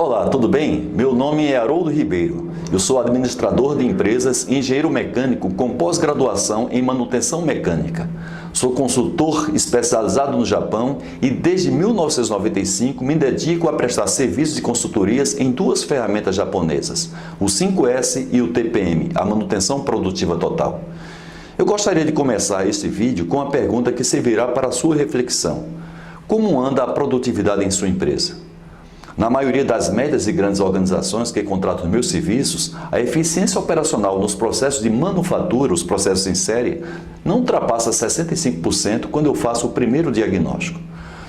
Olá, tudo bem? Meu nome é Haroldo Ribeiro. Eu sou administrador de empresas e engenheiro mecânico com pós-graduação em manutenção mecânica. Sou consultor especializado no Japão e desde 1995 me dedico a prestar serviços de consultorias em duas ferramentas japonesas, o 5S e o TPM, a manutenção produtiva total. Eu gostaria de começar este vídeo com uma pergunta que servirá para a sua reflexão. Como anda a produtividade em sua empresa? Na maioria das médias e grandes organizações que contratam meus serviços, a eficiência operacional nos processos de manufatura, os processos em série, não ultrapassa 65% quando eu faço o primeiro diagnóstico.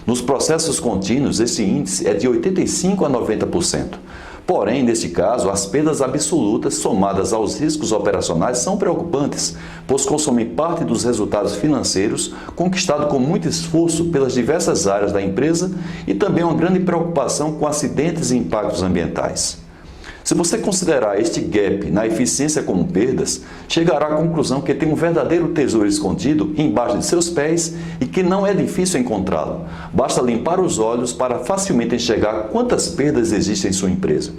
Nos processos contínuos, esse índice é de 85% a 90%. Porém, neste caso, as perdas absolutas somadas aos riscos operacionais são preocupantes, pois consomem parte dos resultados financeiros conquistados com muito esforço pelas diversas áreas da empresa e também uma grande preocupação com acidentes e impactos ambientais. Se você considerar este gap na eficiência como perdas, chegará à conclusão que tem um verdadeiro tesouro escondido embaixo de seus pés e que não é difícil encontrá-lo. Basta limpar os olhos para facilmente enxergar quantas perdas existem em sua empresa.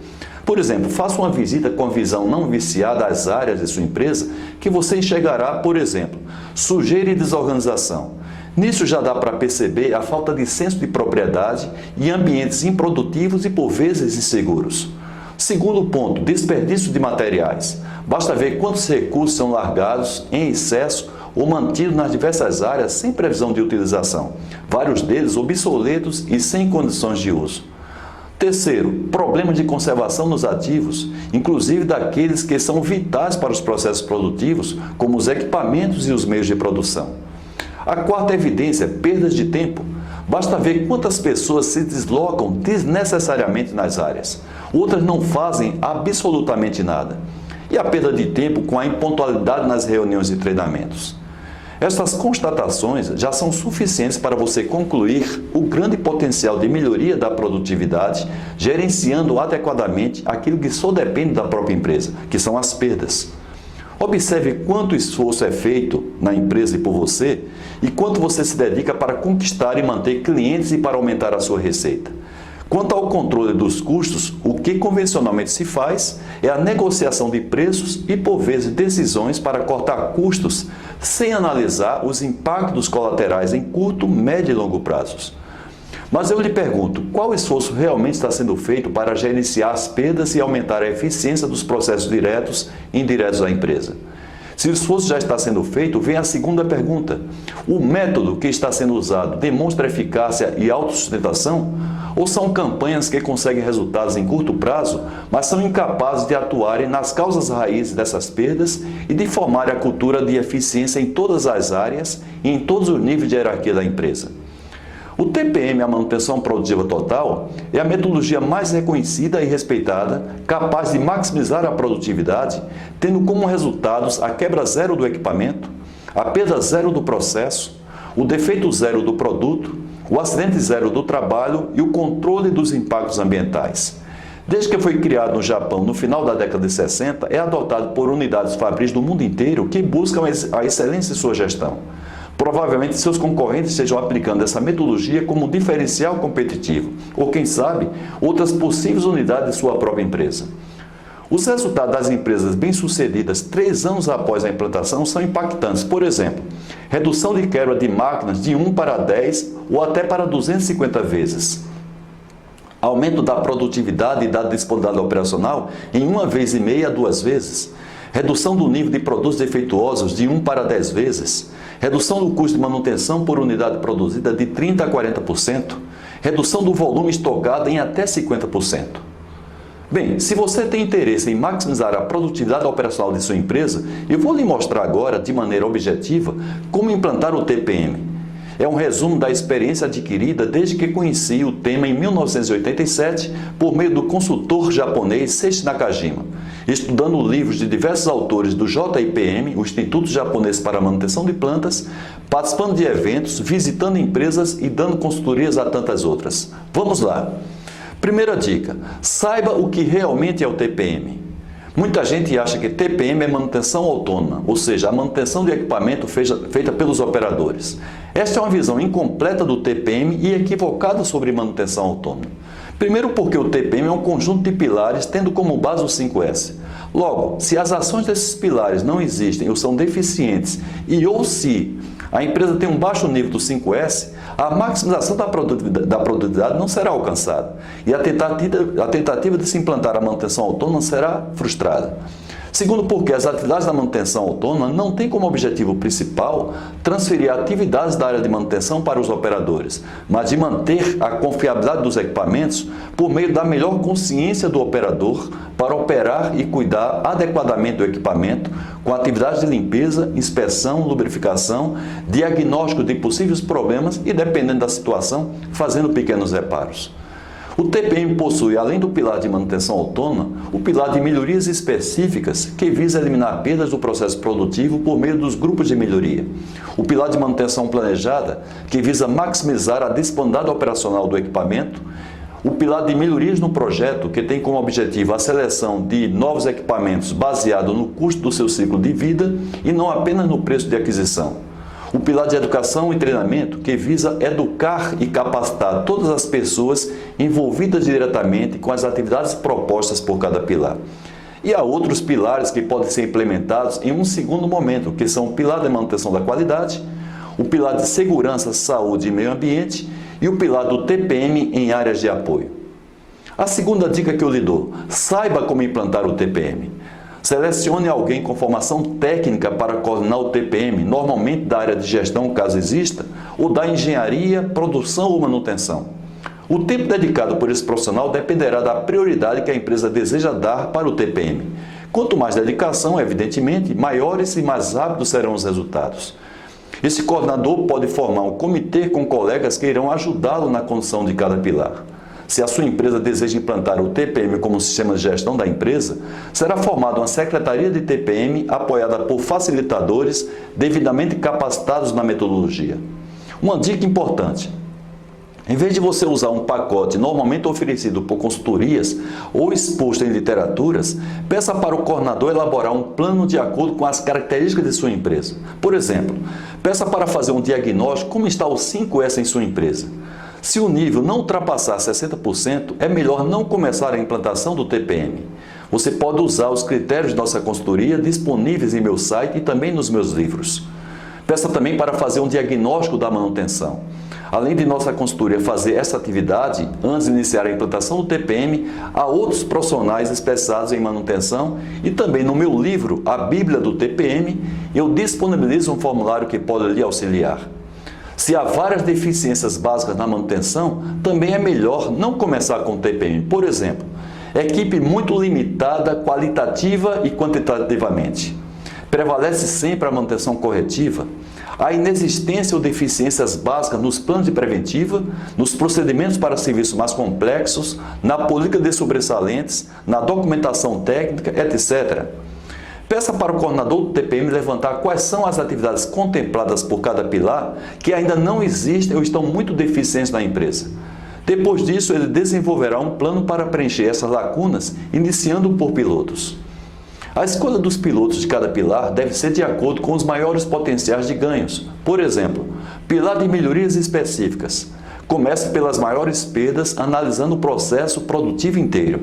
Por exemplo, faça uma visita com a visão não viciada às áreas de sua empresa que você enxergará, por exemplo, sujeira e desorganização. Nisso já dá para perceber a falta de senso de propriedade e ambientes improdutivos e por vezes inseguros. Segundo ponto, desperdício de materiais. Basta ver quantos recursos são largados em excesso ou mantidos nas diversas áreas sem previsão de utilização, vários deles obsoletos e sem condições de uso. Terceiro, problemas de conservação nos ativos, inclusive daqueles que são vitais para os processos produtivos, como os equipamentos e os meios de produção. A quarta evidência, perdas de tempo. Basta ver quantas pessoas se deslocam desnecessariamente nas áreas. Outras não fazem absolutamente nada. E a perda de tempo com a impontualidade nas reuniões e treinamentos. Estas constatações já são suficientes para você concluir o grande potencial de melhoria da produtividade, gerenciando adequadamente aquilo que só depende da própria empresa, que são as perdas. Observe quanto esforço é feito na empresa e por você e quanto você se dedica para conquistar e manter clientes e para aumentar a sua receita. Quanto ao controle dos custos, o que convencionalmente se faz é a negociação de preços e, por vezes, decisões para cortar custos sem analisar os impactos colaterais em curto, médio e longo prazos. Mas eu lhe pergunto, qual esforço realmente está sendo feito para gerenciar as perdas e aumentar a eficiência dos processos diretos e indiretos da empresa? Se o esforço já está sendo feito, vem a segunda pergunta. O método que está sendo usado demonstra eficácia e autossustentação? Ou são campanhas que conseguem resultados em curto prazo, mas são incapazes de atuarem nas causas raízes dessas perdas e de formar a cultura de eficiência em todas as áreas e em todos os níveis de hierarquia da empresa? O TPM, a manutenção produtiva total, é a metodologia mais reconhecida e respeitada, capaz de maximizar a produtividade, tendo como resultados a quebra zero do equipamento, a perda zero do processo, o defeito zero do produto, o acidente zero do trabalho e o controle dos impactos ambientais. Desde que foi criado no Japão no final da década de 60, é adotado por unidades fabris do mundo inteiro que buscam a excelência em sua gestão. Provavelmente seus concorrentes estejam aplicando essa metodologia como diferencial competitivo, ou quem sabe, outras possíveis unidades de sua própria empresa. Os resultados das empresas bem-sucedidas 3 anos após a implantação são impactantes. Por exemplo, redução de quebra de máquinas de 1 para 10 ou até para 250 vezes. Aumento da produtividade e da disponibilidade operacional em 1,5 a 2 vezes. Redução do nível de produtos defeituosos de 1 para 10 vezes. Redução do custo de manutenção por unidade produzida de 30% a 40%. Redução do volume estocado em até 50%. Bem, se você tem interesse em maximizar a produtividade operacional de sua empresa, eu vou lhe mostrar agora, de maneira objetiva, como implantar o TPM. É um resumo da experiência adquirida desde que conheci o tema em 1987 por meio do consultor japonês Seiichi Nakajima, estudando livros de diversos autores do JIPM, o Instituto Japonês para a Manutenção de Plantas, participando de eventos, visitando empresas e dando consultorias a tantas outras. Vamos lá! Primeira dica, saiba o que realmente é o TPM. Muita gente acha que TPM é manutenção autônoma, ou seja, a manutenção de equipamento feita pelos operadores. Esta é uma visão incompleta do TPM e equivocada sobre manutenção autônoma. Primeiro porque o TPM é um conjunto de pilares tendo como base o 5S. Logo, se as ações desses pilares não existem ou são deficientes ou se a empresa tem um baixo nível do 5S, a maximização da produtividade não será alcançada e a tentativa de se implantar a manutenção autônoma será frustrada. Segundo, porque as atividades da manutenção autônoma não têm como objetivo principal transferir atividades da área de manutenção para os operadores, mas de manter a confiabilidade dos equipamentos por meio da melhor consciência do operador para operar e cuidar adequadamente do equipamento com atividades de limpeza, inspeção, lubrificação, diagnóstico de possíveis problemas e, dependendo da situação, fazendo pequenos reparos. O TPM possui, além do pilar de manutenção autônoma, o pilar de melhorias específicas, que visa eliminar perdas do processo produtivo por meio dos grupos de melhoria. O pilar de manutenção planejada, que visa maximizar a disponibilidade operacional do equipamento. O pilar de melhorias no projeto, que tem como objetivo a seleção de novos equipamentos baseado no custo do seu ciclo de vida e não apenas no preço de aquisição. O pilar de educação e treinamento, que visa educar e capacitar todas as pessoas envolvidas diretamente com as atividades propostas por cada pilar. E há outros pilares que podem ser implementados em um segundo momento, que são o pilar de manutenção da qualidade, o pilar de segurança, saúde e meio ambiente e o pilar do TPM em áreas de apoio. A segunda dica que eu lhe dou: saiba como implantar o TPM. Selecione alguém com formação técnica para coordenar o TPM, normalmente da área de gestão, caso exista, ou da engenharia, produção ou manutenção. O tempo dedicado por esse profissional dependerá da prioridade que a empresa deseja dar para o TPM. Quanto mais dedicação, evidentemente, maiores e mais rápidos serão os resultados. Esse coordenador pode formar um comitê com colegas que irão ajudá-lo na condução de cada pilar. Se a sua empresa deseja implantar o TPM como sistema de gestão da empresa, será formada uma secretaria de TPM apoiada por facilitadores devidamente capacitados na metodologia. Uma dica importante: em vez de você usar um pacote normalmente oferecido por consultorias ou exposto em literaturas, peça para o coordenador elaborar um plano de acordo com as características de sua empresa. Por exemplo, peça para fazer um diagnóstico como está o 5S em sua empresa. Se o nível não ultrapassar 60%, é melhor não começar a implantação do TPM. Você pode usar os critérios de nossa consultoria disponíveis em meu site e também nos meus livros. Peça também para fazer um diagnóstico da manutenção. Além de nossa consultoria fazer essa atividade, antes de iniciar a implantação do TPM, há outros profissionais especializados em manutenção e também no meu livro, A Bíblia do TPM, eu disponibilizo um formulário que pode lhe auxiliar. Se há várias deficiências básicas na manutenção, também é melhor não começar com o TPM. Por exemplo, equipe muito limitada, qualitativa e quantitativamente. Prevalece sempre a manutenção corretiva. A inexistência ou deficiências básicas nos planos de preventiva, nos procedimentos para serviços mais complexos, na política de sobressalentes, na documentação técnica, etc. Peça para o coordenador do TPM levantar quais são as atividades contempladas por cada pilar que ainda não existem ou estão muito deficientes na empresa. Depois disso, ele desenvolverá um plano para preencher essas lacunas, iniciando por pilotos. A escolha dos pilotos de cada pilar deve ser de acordo com os maiores potenciais de ganhos. Por exemplo, pilar de melhorias específicas. Comece pelas maiores perdas, analisando o processo produtivo inteiro.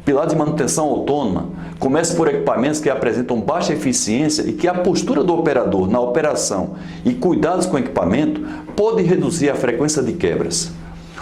Pilar de manutenção autônoma. Comece por equipamentos que apresentam baixa eficiência e que a postura do operador na operação e cuidados com o equipamento pode reduzir a frequência de quebras.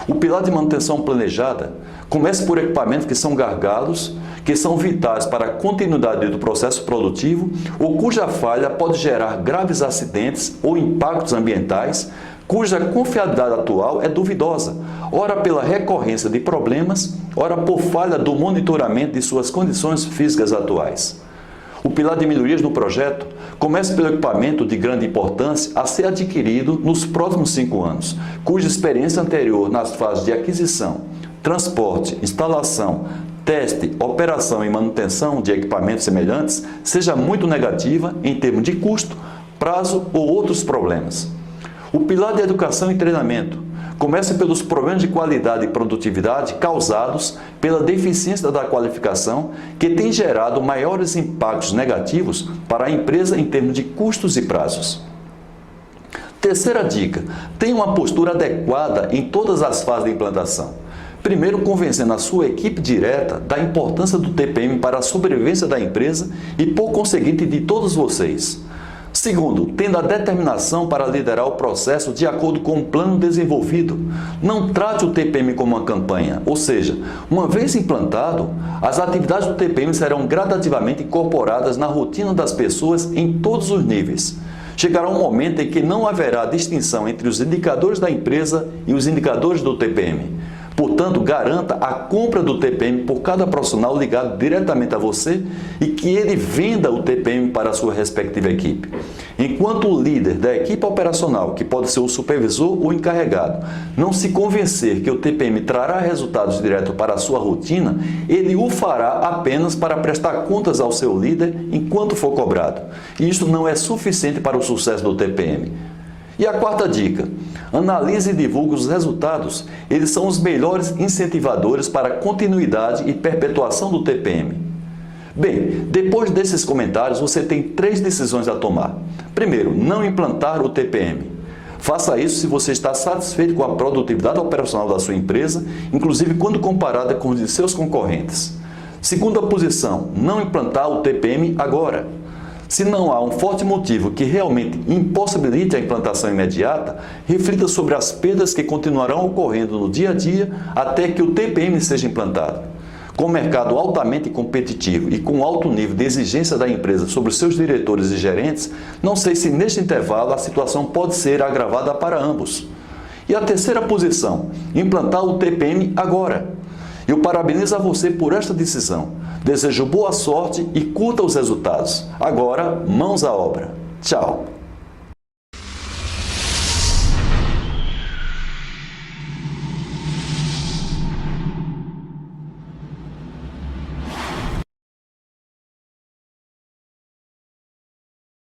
O pilar de manutenção planejada. Comece por equipamentos que são gargalos, que são vitais para a continuidade do processo produtivo ou cuja falha pode gerar graves acidentes ou impactos ambientais, cuja confiabilidade atual é duvidosa, ora pela recorrência de problemas, ora por falha do monitoramento de suas condições físicas atuais. O pilar de melhorias no projeto comece pelo equipamento de grande importância a ser adquirido nos próximos 5 anos, cuja experiência anterior nas fases de aquisição, transporte, instalação, teste, operação e manutenção de equipamentos semelhantes seja muito negativa em termos de custo, prazo ou outros problemas. O pilar de educação e treinamento comece pelos problemas de qualidade e produtividade causados pela deficiência da qualificação, que tem gerado maiores impactos negativos para a empresa em termos de custos e prazos. Terceira dica: tenha uma postura adequada em todas as fases de implantação. Primeiro, convencendo a sua equipe direta da importância do TPM para a sobrevivência da empresa e, por conseguinte, de todos vocês. Segundo, tendo a determinação para liderar o processo de acordo com o plano desenvolvido. Não trate o TPM como uma campanha, ou seja, uma vez implantado, as atividades do TPM serão gradativamente incorporadas na rotina das pessoas em todos os níveis. Chegará um momento em que não haverá distinção entre os indicadores da empresa e os indicadores do TPM. Portanto, garanta a compra do TPM por cada profissional ligado diretamente a você e que ele venda o TPM para a sua respectiva equipe. Enquanto o líder da equipe operacional, que pode ser o supervisor ou encarregado, não se convencer que o TPM trará resultados diretos para a sua rotina, ele o fará apenas para prestar contas ao seu líder enquanto for cobrado. E isso não é suficiente para o sucesso do TPM. E a quarta dica, analise e divulgue os resultados. Eles são os melhores incentivadores para a continuidade e perpetuação do TPM. Bem, depois desses comentários, você tem 3 decisões a tomar. Primeiro, não implantar o TPM. Faça isso se você está satisfeito com a produtividade operacional da sua empresa, inclusive quando comparada com os de seus concorrentes. Segunda posição, não implantar o TPM agora. Se não há um forte motivo que realmente impossibilite a implantação imediata, reflita sobre as perdas que continuarão ocorrendo no dia a dia até que o TPM seja implantado. Com o mercado altamente competitivo e com alto nível de exigência da empresa sobre seus diretores e gerentes, não sei se neste intervalo a situação pode ser agravada para ambos. E a terceira posição, implantar o TPM agora. Eu parabenizo a você por esta decisão. Desejo boa sorte e curta os resultados. Agora, mãos à obra. Tchau!